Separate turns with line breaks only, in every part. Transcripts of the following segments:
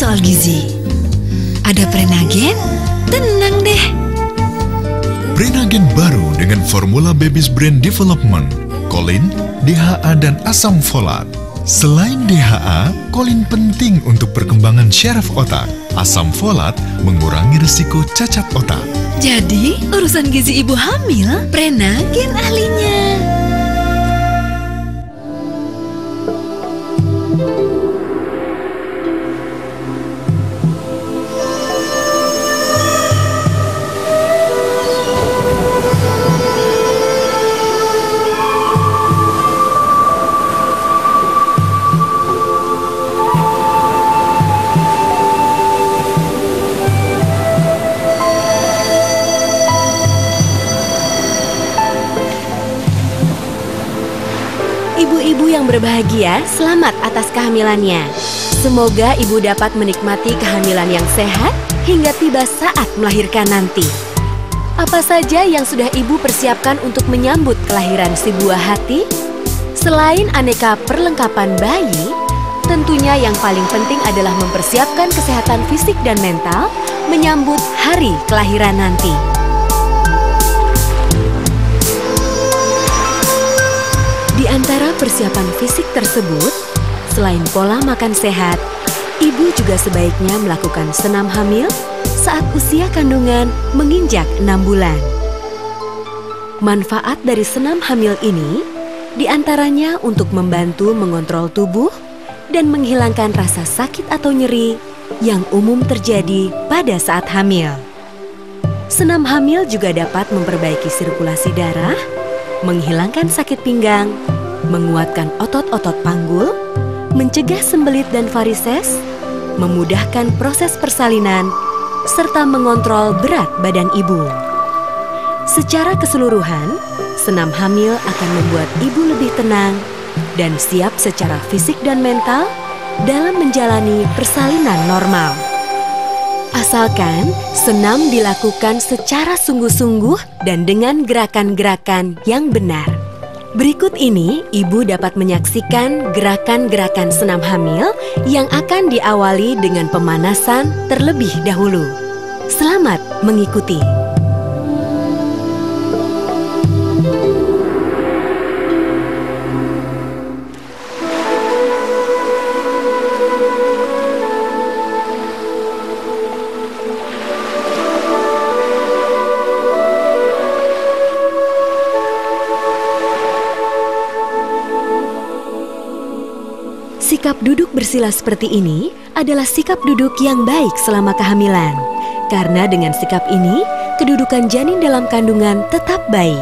soal gizi. Ada Prenagen? Tenang deh.
Prenagen baru dengan formula Baby's Brain Development, kolin, DHA, dan asam folat. Selain DHA, kolin penting untuk perkembangan syaraf otak. Asam folat mengurangi risiko cacat otak.
Jadi, urusan gizi ibu hamil, Prenagen ahlinya.
Ibu-ibu yang berbahagia, selamat atas kehamilannya. Semoga ibu dapat menikmati kehamilan yang sehat hingga tiba saat melahirkan nanti. Apa saja yang sudah ibu persiapkan untuk menyambut kelahiran si buah hati? Selain aneka perlengkapan bayi, tentunya yang paling penting adalah mempersiapkan kesehatan fisik dan mental menyambut hari kelahiran nanti. Di antara persiapan fisik tersebut, selain pola makan sehat, ibu juga sebaiknya melakukan senam hamil saat usia kandungan menginjak 6 bulan. Manfaat dari senam hamil ini diantaranya untuk membantu mengontrol tubuh dan menghilangkan rasa sakit atau nyeri yang umum terjadi pada saat hamil. Senam hamil juga dapat memperbaiki sirkulasi darah, menghilangkan sakit pinggang, menguatkan otot-otot panggul, mencegah sembelit dan varises, memudahkan proses persalinan, serta mengontrol berat badan ibu. Secara keseluruhan, senam hamil akan membuat ibu lebih tenang dan siap secara fisik dan mental dalam menjalani persalinan normal. Asalkan senam dilakukan secara sungguh-sungguh dan dengan gerakan-gerakan yang benar. Berikut ini, ibu dapat menyaksikan gerakan-gerakan senam hamil yang akan diawali dengan pemanasan terlebih dahulu. Selamat mengikuti. Sikap duduk bersila seperti ini adalah sikap duduk yang baik selama kehamilan. Karena dengan sikap ini, kedudukan janin dalam kandungan tetap baik.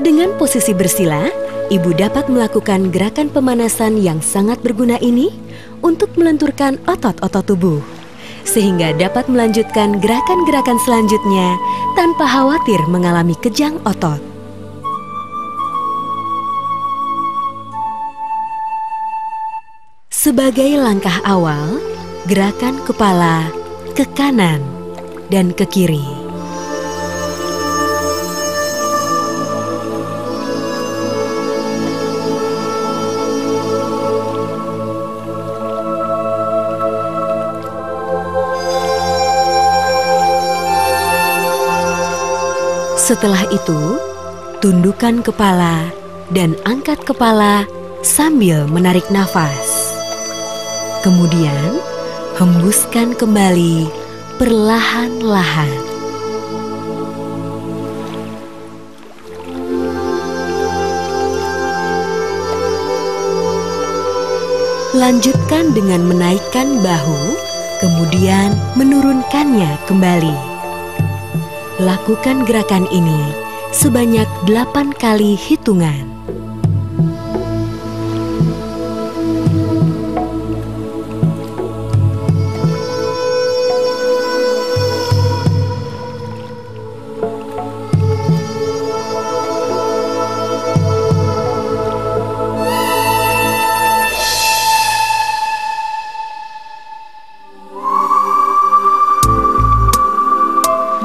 Dengan posisi bersila, ibu dapat melakukan gerakan pemanasan yang sangat berguna ini untuk melenturkan otot-otot tubuh, sehingga dapat melanjutkan gerakan-gerakan selanjutnya tanpa khawatir mengalami kejang otot. Sebagai langkah awal, gerakan kepala ke kanan dan ke kiri. Setelah itu, tundukkan kepala dan angkat kepala sambil menarik nafas. Kemudian, hembuskan kembali perlahan-lahan. Lanjutkan dengan menaikkan bahu, kemudian menurunkannya kembali. Lakukan gerakan ini sebanyak 8 kali hitungan.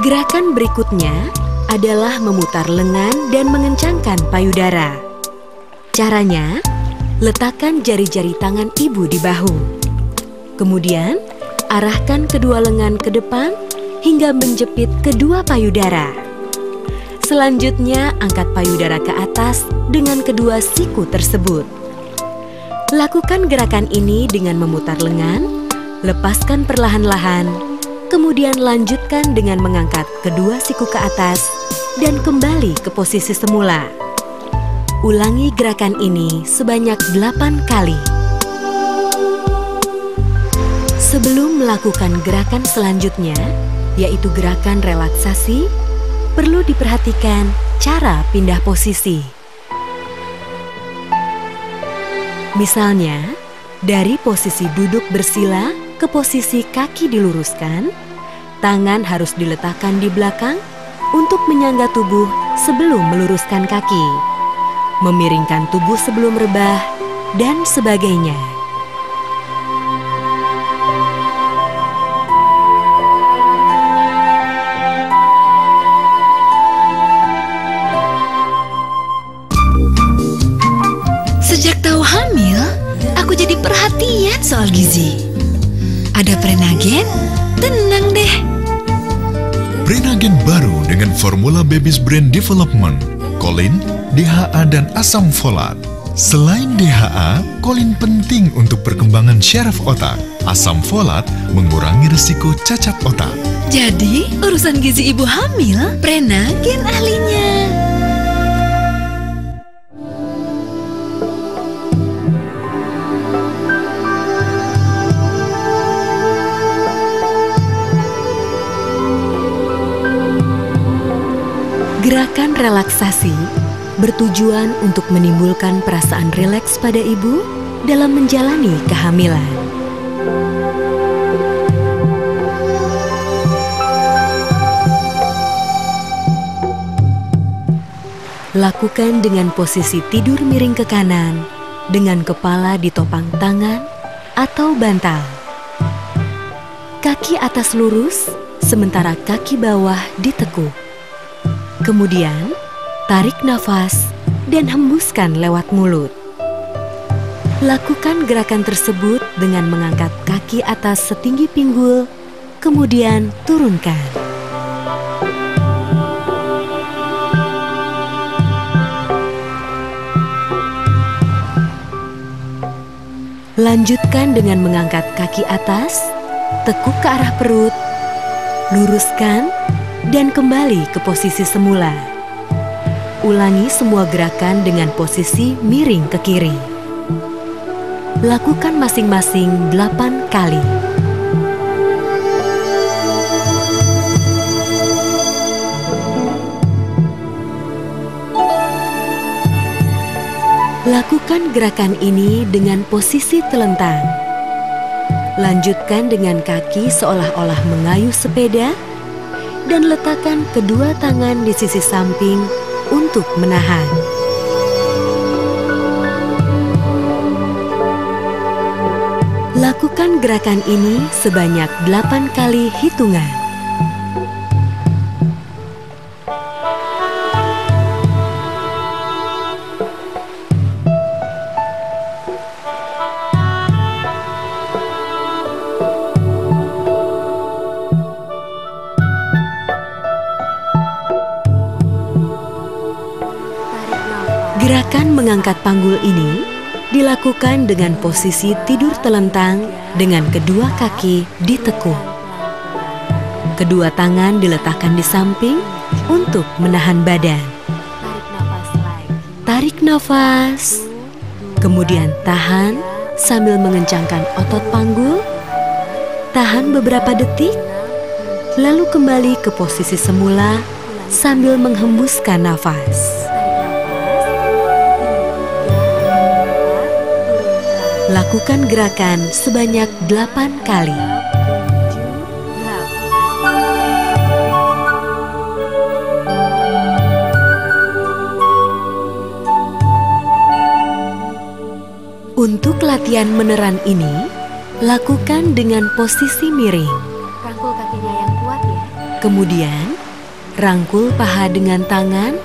Gerakan berikutnya adalah memutar lengan dan mengencangkan payudara. Caranya, letakkan jari-jari tangan ibu di bahu. Kemudian, arahkan kedua lengan ke depan hingga menjepit kedua payudara. Selanjutnya, angkat payudara ke atas dengan kedua siku tersebut. Lakukan gerakan ini dengan memutar lengan, lepaskan perlahan-lahan, kemudian lanjutkan dengan mengangkat kedua siku ke atas dan kembali ke posisi semula. Ulangi gerakan ini sebanyak 8 kali. Sebelum melakukan gerakan selanjutnya, yaitu gerakan relaksasi, perlu diperhatikan cara pindah posisi. Misalnya, dari posisi duduk bersila ke posisi kaki diluruskan, tangan harus diletakkan di belakang untuk menyangga tubuh sebelum meluruskan kaki, memiringkan tubuh sebelum rebah, dan sebagainya.
Sejak tahu hamil, aku jadi perhatian soal gizi. Ada Prenagen, tenang deh.
Prenagen baru dengan formula Baby's Brain Development, kolin, DHA, dan asam folat. Selain DHA, kolin penting untuk perkembangan syaraf otak. Asam folat mengurangi risiko cacat otak.
Jadi, urusan gizi ibu hamil, Prenagen ahlinya.
Gerakan relaksasi bertujuan untuk menimbulkan perasaan rileks pada ibu dalam menjalani kehamilan. Lakukan dengan posisi tidur miring ke kanan, dengan kepala ditopang tangan atau bantal. Kaki atas lurus, sementara kaki bawah ditekuk. Kemudian, tarik nafas dan hembuskan lewat mulut. Lakukan gerakan tersebut dengan mengangkat kaki atas setinggi pinggul, kemudian turunkan. Lanjutkan dengan mengangkat kaki atas, tekuk ke arah perut, luruskan, dan kembali ke posisi semula. Ulangi semua gerakan dengan posisi miring ke kiri. Lakukan masing-masing 8 kali. Lakukan gerakan ini dengan posisi telentang. Lanjutkan dengan kaki seolah-olah mengayuh sepeda dan letakkan kedua tangan di sisi samping untuk menahan. Lakukan gerakan ini sebanyak 8 kali hitungan. Gerakan mengangkat panggul ini dilakukan dengan posisi tidur telentang dengan kedua kaki ditekuk. Kedua tangan diletakkan di samping untuk menahan badan. Tarik nafas, kemudian tahan sambil mengencangkan otot panggul. Tahan beberapa detik, lalu kembali ke posisi semula sambil menghembuskan nafas. Lakukan gerakan sebanyak 8 kali. Untuk latihan meneran ini, lakukan dengan posisi miring.
Rangkul kakinya yang kuat ya.
Kemudian, rangkul paha dengan tangan,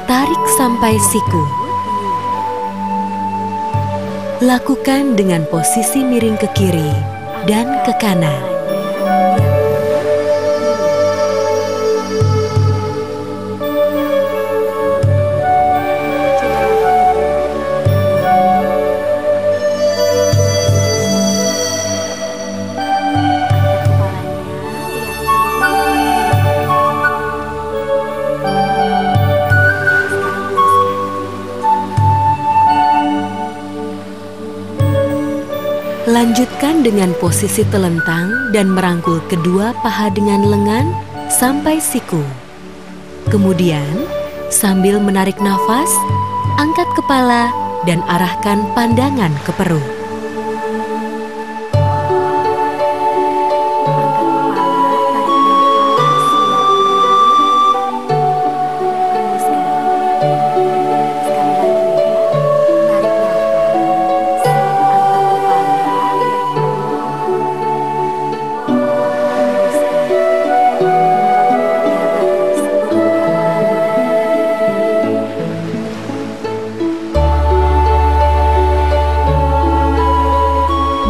tarik sampai siku. Lakukan dengan posisi miring ke kiri dan ke kanan. Lanjutkan dengan posisi telentang dan merangkul kedua paha dengan lengan sampai siku. Kemudian, sambil menarik nafas, angkat kepala dan arahkan pandangan ke perut.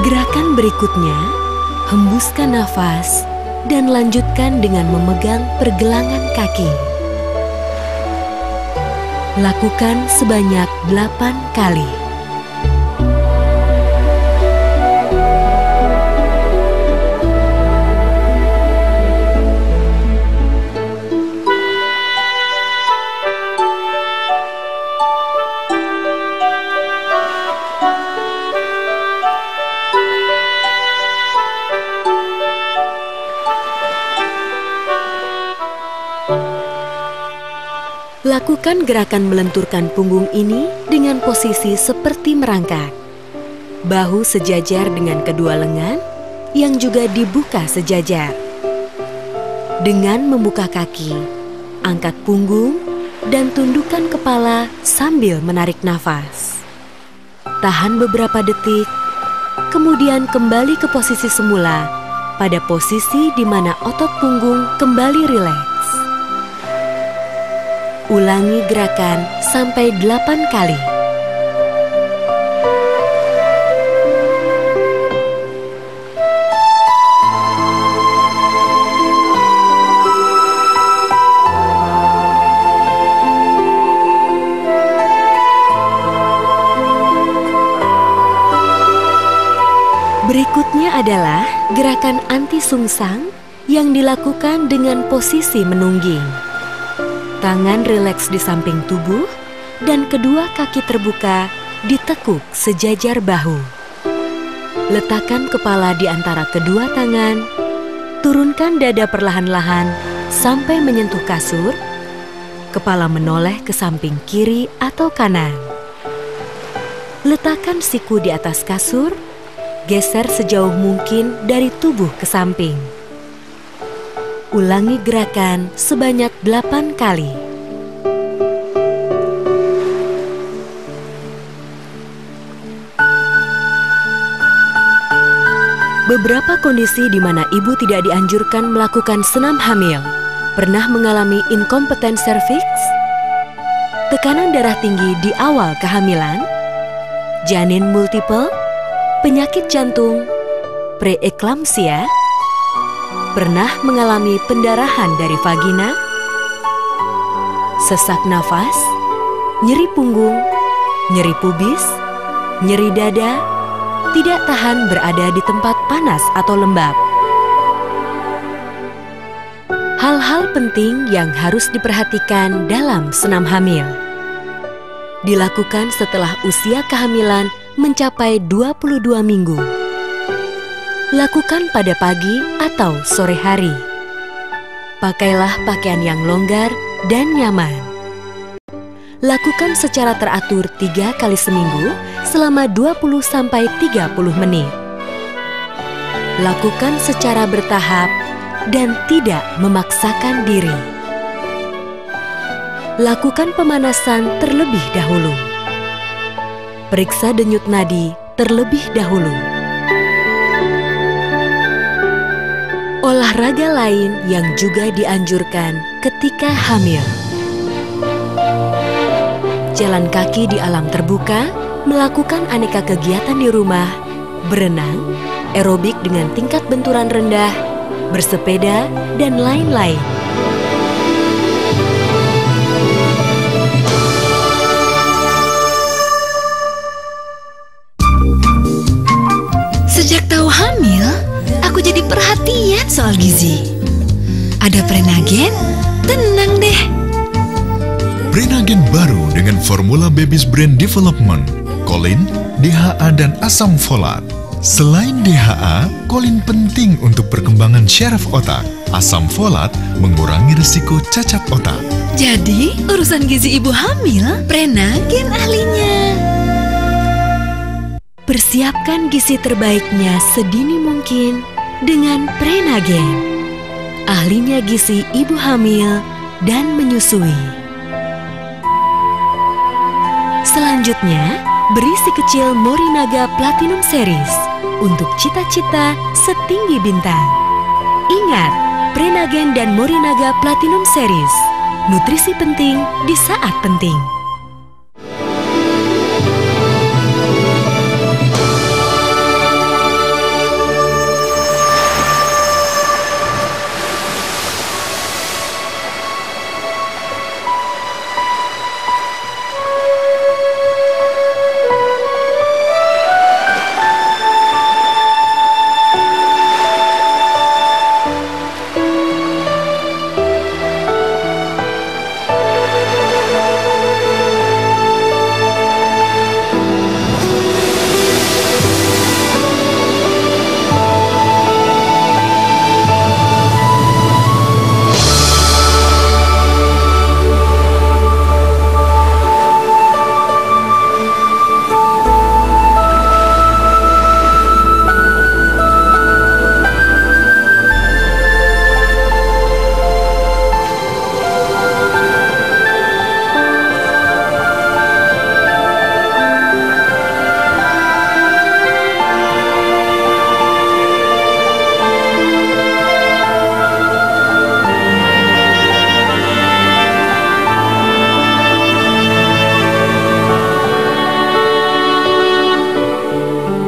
Gerakan berikutnya, hembuskan nafas dan lanjutkan dengan memegang pergelangan kaki. Lakukan sebanyak 8 kali. Lakukan gerakan melenturkan punggung ini dengan posisi seperti merangkak. Bahu sejajar dengan kedua lengan yang juga dibuka sejajar. Dengan membuka kaki, angkat punggung dan tundukkan kepala sambil menarik nafas. Tahan beberapa detik, kemudian kembali ke posisi semula pada posisi di mana otot punggung kembali rileks. Ulangi gerakan sampai 8 kali. Berikutnya adalah gerakan anti sungsang yang dilakukan dengan posisi menungging. Tangan rileks di samping tubuh dan kedua kaki terbuka ditekuk sejajar bahu. Letakkan kepala di antara kedua tangan, turunkan dada perlahan-lahan sampai menyentuh kasur, kepala menoleh ke samping kiri atau kanan. Letakkan siku di atas kasur, geser sejauh mungkin dari tubuh ke samping. Ulangi gerakan sebanyak 8 kali. Beberapa kondisi di mana ibu tidak dianjurkan melakukan senam hamil. Pernah mengalami inkompeten serviks, tekanan darah tinggi di awal kehamilan, janin multiple, penyakit jantung, preeklamsia, pernah mengalami pendarahan dari vagina, sesak nafas, nyeri punggung, nyeri pubis, nyeri dada, tidak tahan berada di tempat panas atau lembab. Hal-hal penting yang harus diperhatikan dalam senam hamil. Dilakukan setelah usia kehamilan mencapai 22 minggu. Lakukan pada pagi atau sore hari. Pakailah pakaian yang longgar dan nyaman. Lakukan secara teratur 3 kali seminggu selama 20-30 menit. Lakukan secara bertahap dan tidak memaksakan diri. Lakukan pemanasan terlebih dahulu. Periksa denyut nadi terlebih dahulu. Olahraga lain yang juga dianjurkan ketika hamil. Jalan kaki di alam terbuka, melakukan aneka kegiatan di rumah, berenang, aerobik dengan tingkat benturan rendah, bersepeda, dan lain-lain.
Sejak tahu hamil, aku jadi perhatian soal gizi. Ada Prenagen, tenang deh.
Prenagen baru dengan formula Baby's Brain Development, kolin, DHA, dan asam folat. Selain DHA, kolin penting untuk perkembangan syaraf otak. Asam folat mengurangi risiko cacat otak.
Jadi, urusan gizi ibu hamil, Prenagen ahlinya.
Persiapkan gizi terbaiknya sedini mungkin dengan Prenagen. Ahlinya gizi ibu hamil dan menyusui. Selanjutnya, berisi kecil Morinaga Platinum Series untuk cita-cita setinggi bintang. Ingat, Prenagen dan Morinaga Platinum Series, nutrisi penting di saat penting.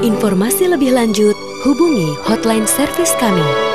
Informasi lebih lanjut, hubungi hotline servis kami